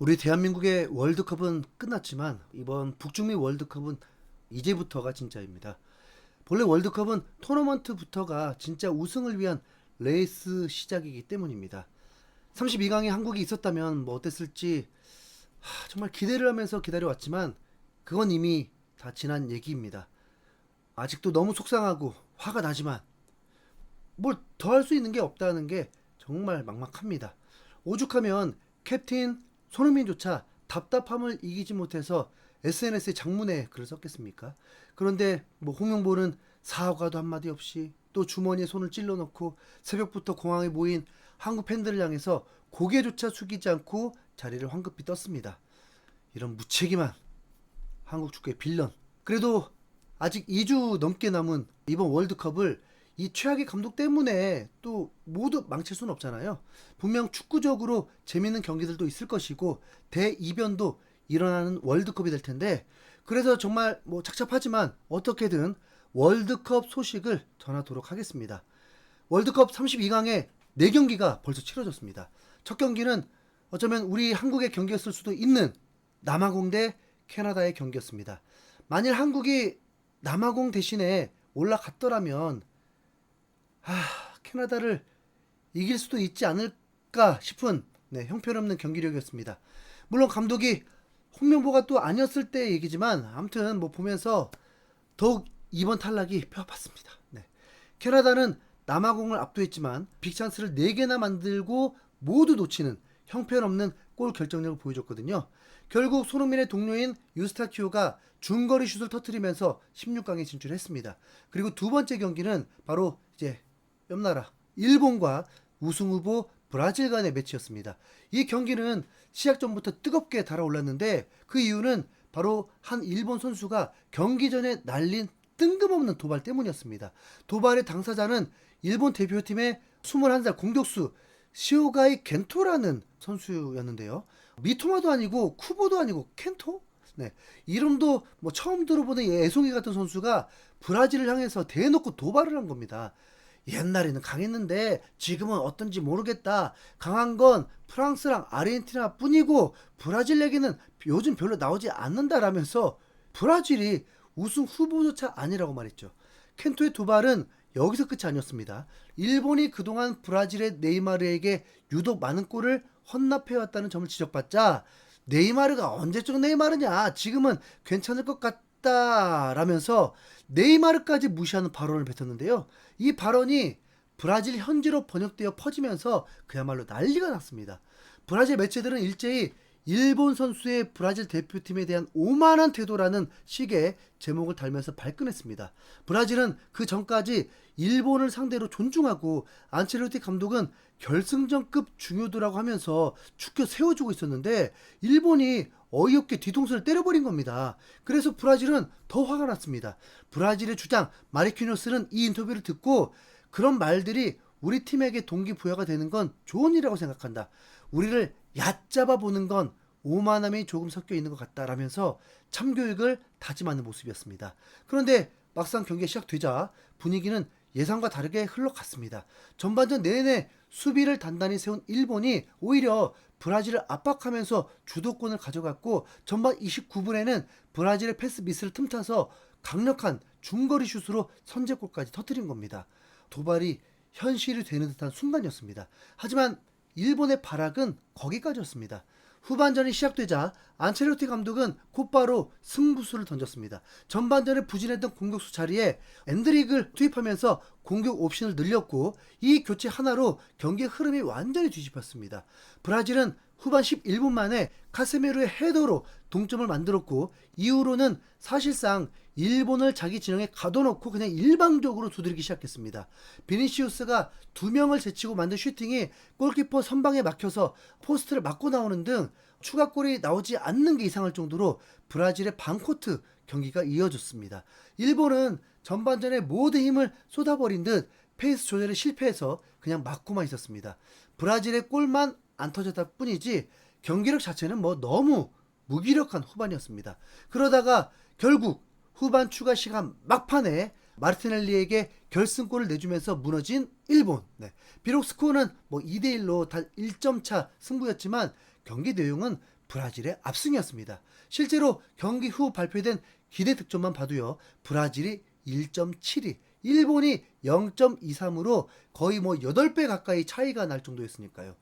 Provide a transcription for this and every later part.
우리 대한민국의 월드컵은 끝났지만 이번 북중미 월드컵은 이제부터가 진짜입니다. 본래 월드컵은 토너먼트부터가 진짜 우승을 위한 레이스 시작이기 때문입니다. 32강에 한국이 있었다면 뭐 어땠을지 정말 기대를 하면서 기다려왔지만 그건 이미 다 지난 얘기입니다. 아직도 너무 속상하고 화가 나지만 뭘 더 할 수 있는 게 없다는 게 정말 막막합니다. 오죽하면 캡틴 손흥민조차 답답함을 이기지 못해서 SNS에 장문의 글을 썼겠습니까? 그런데 뭐 홍명보는 사과도 한마디 없이 또 주머니에 손을 찔러 넣고 새벽부터 공항에 모인 한국 팬들을 향해서 고개조차 숙이지 않고 자리를 황급히 떴습니다. 이런 무책임한 한국 축구의 빌런. 그래도 아직 2주 넘게 남은 이번 월드컵을 이 최악의 감독 때문에 또 모두 망칠 수는 없잖아요. 분명 축구적으로 재밌는 경기들도 있을 것이고 대이변도 일어나는 월드컵이 될 텐데, 그래서 정말 뭐 착잡하지만 어떻게든 월드컵 소식을 전하도록 하겠습니다. 월드컵 32강에 4경기가 벌써 치러졌습니다. 첫 경기는 어쩌면 우리 한국의 경기였을 수도 있는 남아공 대 캐나다의 경기였습니다. 만일 한국이 남아공 대신에 올라갔더라면 캐나다를 이길 수도 있지 않을까 싶은 형편없는 경기력이었습니다. 물론 감독이 홍명보가 또 아니었을 때 얘기지만 아무튼 뭐 보면서 더욱 이번 탈락이 뼈아팠습니다. 캐나다는 남아공을 압도했지만 빅찬스를 4개나 만들고 모두 놓치는 형편없는 골 결정력을 보여줬거든요. 결국 손흥민의 동료인 유스타키오가 중거리 슛을 터뜨리면서 16강에 진출했습니다. 그리고 두 번째 경기는 바로 이제 옆나라 일본과 우승 후보 브라질 간의 매치였습니다. 이 경기는 시작 전부터 뜨겁게 달아올랐는데 그 이유는 바로 한 일본 선수가 경기 전에 날린 뜬금없는 도발 때문이었습니다. 도발의 당사자는 일본 대표팀의 21살 공격수 시오가이 겐토라는 선수였는데요. 미토마도 아니고 쿠보도 아니고 켄토? 이름도 뭐 처음 들어보는 애송이 같은 선수가 브라질을 향해서 대놓고 도발을 한 겁니다. 옛날에는 강했는데 지금은 어떤지 모르겠다. 강한 건 프랑스랑 아르헨티나 뿐이고 브라질에게는 요즘 별로 나오지 않는다라면서 브라질이 우승 후보조차 아니라고 말했죠. 켄토의 도발은 여기서 끝이 아니었습니다. 일본이 그동안 브라질의 네이마르에게 유독 많은 골을 헌납해왔다는 점을 지적받자 네이마르가 언제적 네이마르냐, 지금은 괜찮을 것 같다라면서 네이마르까지 무시하는 발언을 뱉었는데요. 이 발언이 브라질 현지로 번역되어 퍼지면서 그야말로 난리가 났습니다. 브라질 매체들은 일제히 일본 선수의 브라질 대표팀에 대한 오만한 태도라는 식의 제목을 달면서 발끈했습니다. 브라질은 그 전까지 일본을 상대로 존중하고 안첼로티 감독은 결승전급 중요도라고 하면서 축켜 세워주고 있었는데 일본이 어이없게 뒤통수를 때려버린 겁니다. 그래서 브라질은 더 화가 났습니다. 브라질의 주장 마리퀴노스는 이 인터뷰를 듣고 그런 말들이 우리 팀에게 동기부여가 되는 건 좋은 일이라고 생각한다. 우리를 얕잡아 보는 건 오만함이 조금 섞여 있는 것 같다라면서 참교육을 다짐하는 모습이었습니다. 그런데 막상 경기가 시작되자 분위기는 예상과 다르게 흘러갔습니다. 전반전 내내 수비를 단단히 세운 일본이 오히려 브라질을 압박하면서 주도권을 가져갔고 전반 29분에는 브라질의 패스 미스를 틈타서 강력한 중거리 슛으로 선제골까지 터뜨린 겁니다. 도발이 현실이 되는 듯한 순간이었습니다. 하지만 일본의 발악은 거기까지였습니다. 후반전이 시작되자 안첼로티 감독은 곧바로 승부수를 던졌습니다. 전반전에 부진했던 공격수 자리에 엔드릭을 투입하면서 공격 옵션을 늘렸고 이 교체 하나로 경기의 흐름이 완전히 뒤집혔습니다. 브라질은 후반 11분 만에 카세메로의 헤더로 동점을 만들었고 이후로는 사실상 일본을 자기 진영에 가둬놓고 그냥 일방적으로 두드리기 시작했습니다. 비니시우스가 2명을 제치고 만든 슈팅이 골키퍼 선방에 막혀서 포스트를 맞고 나오는 등 추가골이 나오지 않는 게 이상할 정도로 브라질의 반코트 경기가 이어졌습니다. 일본은 전반전에 모든 힘을 쏟아버린 듯 페이스 조절에 실패해서 그냥 맞고만 있었습니다. 브라질의 골만 안 터졌다 뿐이지 경기력 자체는 뭐 너무 무기력한 후반이었습니다. 그러다가 결국 후반 추가 시간 막판에 마르티넬리에게 결승골을 내주면서 무너진 일본. 비록 스코어는 뭐 2대1로 단 1점 차 승부였지만 경기 내용은 브라질의 압승이었습니다. 실제로 경기 후 발표된 기대 득점만 봐도요. 브라질이 1.72, 일본이 0.23으로 거의 뭐 8배 가까이 차이가 날 정도였으니까요.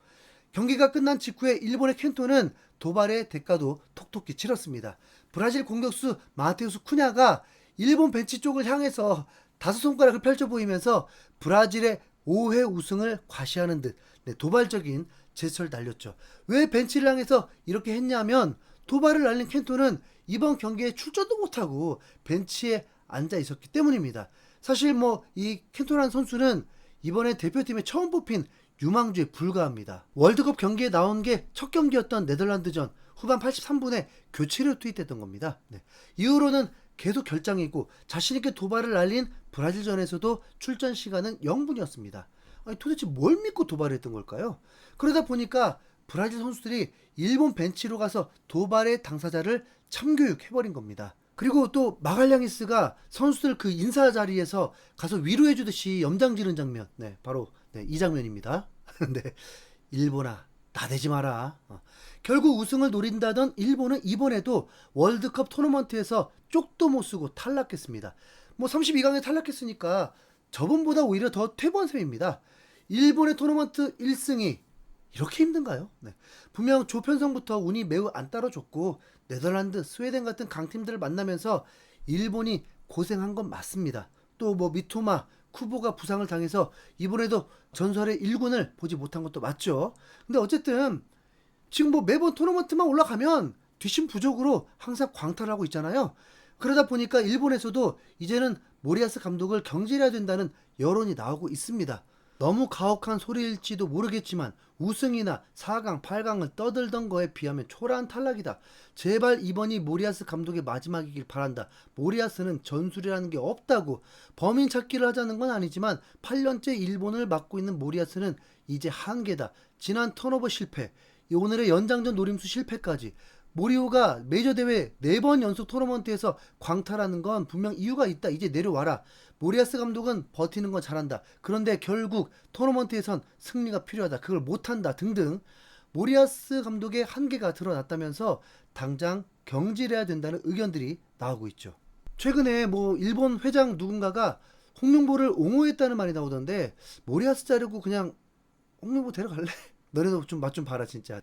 경기가 끝난 직후에 일본의 켄토는 도발의 대가도 톡톡히 치렀습니다. 브라질 공격수 마테우스 쿠냐가 일본 벤치 쪽을 향해서 다섯 손가락을 펼쳐 보이면서 브라질의 5회 우승을 과시하는 듯 도발적인 제스처를 날렸죠. 왜 벤치를 향해서 이렇게 했냐면 도발을 날린 켄토는 이번 경기에 출전도 못하고 벤치에 앉아 있었기 때문입니다. 사실 뭐 이 켄토라는 선수는 이번에 대표팀에 처음 뽑힌 유망주에 불과합니다. 월드컵 경기에 나온 게 첫 경기였던 네덜란드전 후반 83분에 교체로 투입됐던 겁니다. 이후로는 계속 결장이고 자신있게 도발을 날린 브라질전에서도 출전 시간은 0분이었습니다. 아니, 도대체 뭘 믿고 도발을 했던 걸까요? 그러다 보니까 브라질 선수들이 일본 벤치로 가서 도발의 당사자를 참교육해버린 겁니다. 그리고 또 마갈량이스가 선수들 그 인사 자리에서 가서 위로해주듯이 염장 지른 장면, 바로 이 장면입니다. 네, 일본아 나대지 마라. 결국 우승을 노린다던 일본은 이번에도 월드컵 토너먼트에서 쪽도 못 쓰고 탈락했습니다. 뭐 32강에 탈락했으니까 저번보다 오히려 더 퇴보한 셈입니다. 일본의 토너먼트 1승이 이렇게 힘든가요? 분명 조편성부터 운이 매우 안 따라줬고 네덜란드, 스웨덴 같은 강팀들을 만나면서 일본이 고생한 건 맞습니다. 또 뭐 미토마, 쿠보가 부상을 당해서 이번에도 전설의 1군을 보지 못한 것도 맞죠. 근데 어쨌든 지금 뭐 매번 토너먼트만 올라가면 뒷심 부족으로 항상 광탈하고 있잖아요. 그러다 보니까 일본에서도 이제는 모리아스 감독을 경질해야 된다는 여론이 나오고 있습니다. 너무 가혹한 소리일지도 모르겠지만 우승이나 4강, 8강을 떠들던 거에 비하면 초라한 탈락이다. 제발 이번이 모리아스 감독의 마지막이길 바란다. 모리아스는 전술이라는 게 없다고. 범인 찾기를 하자는 건 아니지만 8년째 일본을 맡고 있는 모리아스는 이제 한계다. 지난 턴오버 실패, 오늘의 연장전 노림수 실패까지 모리오가 메이저대회 4번 연속 토너먼트에서 광탈하는 건 분명 이유가 있다. 이제 내려와라. 모리아스 감독은 버티는 건 잘한다. 그런데 결국 토너먼트에선 승리가 필요하다. 그걸 못한다. 등등 모리아스 감독의 한계가 드러났다면서 당장 경질해야 된다는 의견들이 나오고 있죠. 최근에 뭐 일본 회장 누군가가 홍명보를 옹호했다는 말이 나오던데 모리아스 자르고 그냥 홍명보 데려갈래? 너네도 좀 맛 좀 봐라 진짜.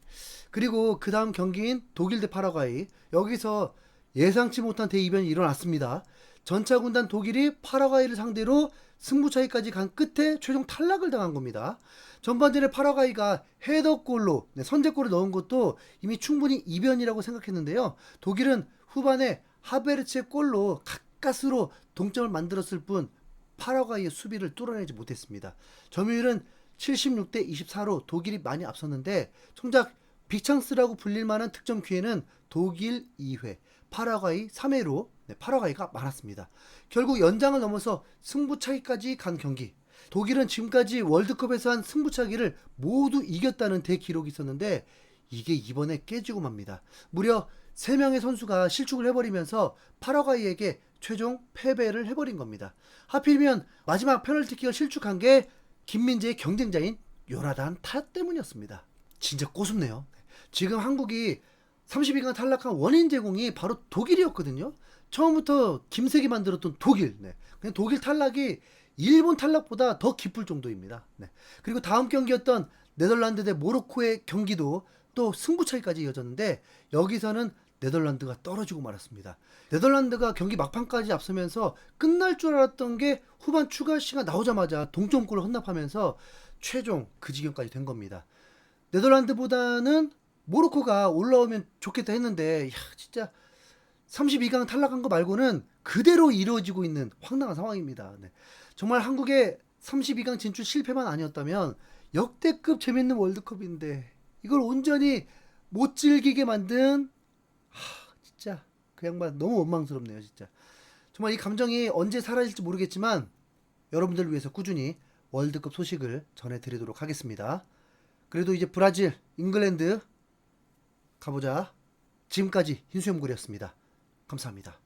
그리고 그 다음 경기인 독일 대 파라과이, 여기서 예상치 못한 대이변이 일어났습니다. 전차 군단 독일이 파라과이를 상대로 승부 차이까지 간 끝에 최종 탈락을 당한 겁니다. 전반전에 파라과이가 헤더골로 선제골을 넣은 것도 이미 충분히 이변이라고 생각했는데요. 독일은 후반에 하베르츠의 골로 가까스로 동점을 만들었을 뿐 파라과이의 수비를 뚫어내지 못했습니다. 점유율은 76대 24로 독일이 많이 앞섰는데 정작 빅창스라고 불릴 만한 득점 기회는 독일 2회, 파라과이 3회로 파라과이가 많았습니다. 결국 연장을 넘어서 승부차기까지 간 경기. 독일은 지금까지 월드컵에서 한 승부차기를 모두 이겼다는 대기록이 있었는데 이게 이번에 깨지고 맙니다. 무려 3명의 선수가 실축을 해버리면서 파라과이에게 최종 패배를 해버린 겁니다. 하필이면 마지막 페널티킥을 실축한 게 김민재의 경쟁자인 요나단 타 때문이었습니다. 진짜 꼬숩네요. 지금 한국이 32강 탈락한 원인 제공이 바로 독일이었거든요. 처음부터 김색이 만들었던 독일. 그냥 독일 탈락이 일본 탈락보다 더 기쁠 정도입니다. 그리고 다음 경기였던 네덜란드 대 모로코의 경기도 또 승부차기까지 이어졌는데 여기서는 네덜란드가 떨어지고 말았습니다. 네덜란드가 경기 막판까지 앞서면서 끝날 줄 알았던 게 후반 추가 시간 나오자마자 동점골을 헌납하면서 최종 그 지경까지 된 겁니다. 네덜란드보다는 모로코가 올라오면 좋겠다 했는데 진짜 32강 탈락한 거 말고는 그대로 이루어지고 있는 황당한 상황입니다. 정말 한국의 32강 진출 실패만 아니었다면 역대급 재밌는 월드컵인데 이걸 온전히 못 즐기게 만든 진짜 그 양반 너무 원망스럽네요. 진짜 정말 이 감정이 언제 사라질지 모르겠지만 여러분들을 위해서 꾸준히 월드컵 소식을 전해드리도록 하겠습니다. 그래도 이제 브라질, 잉글랜드 가보자. 지금까지 흰수염고리였습니다. 감사합니다.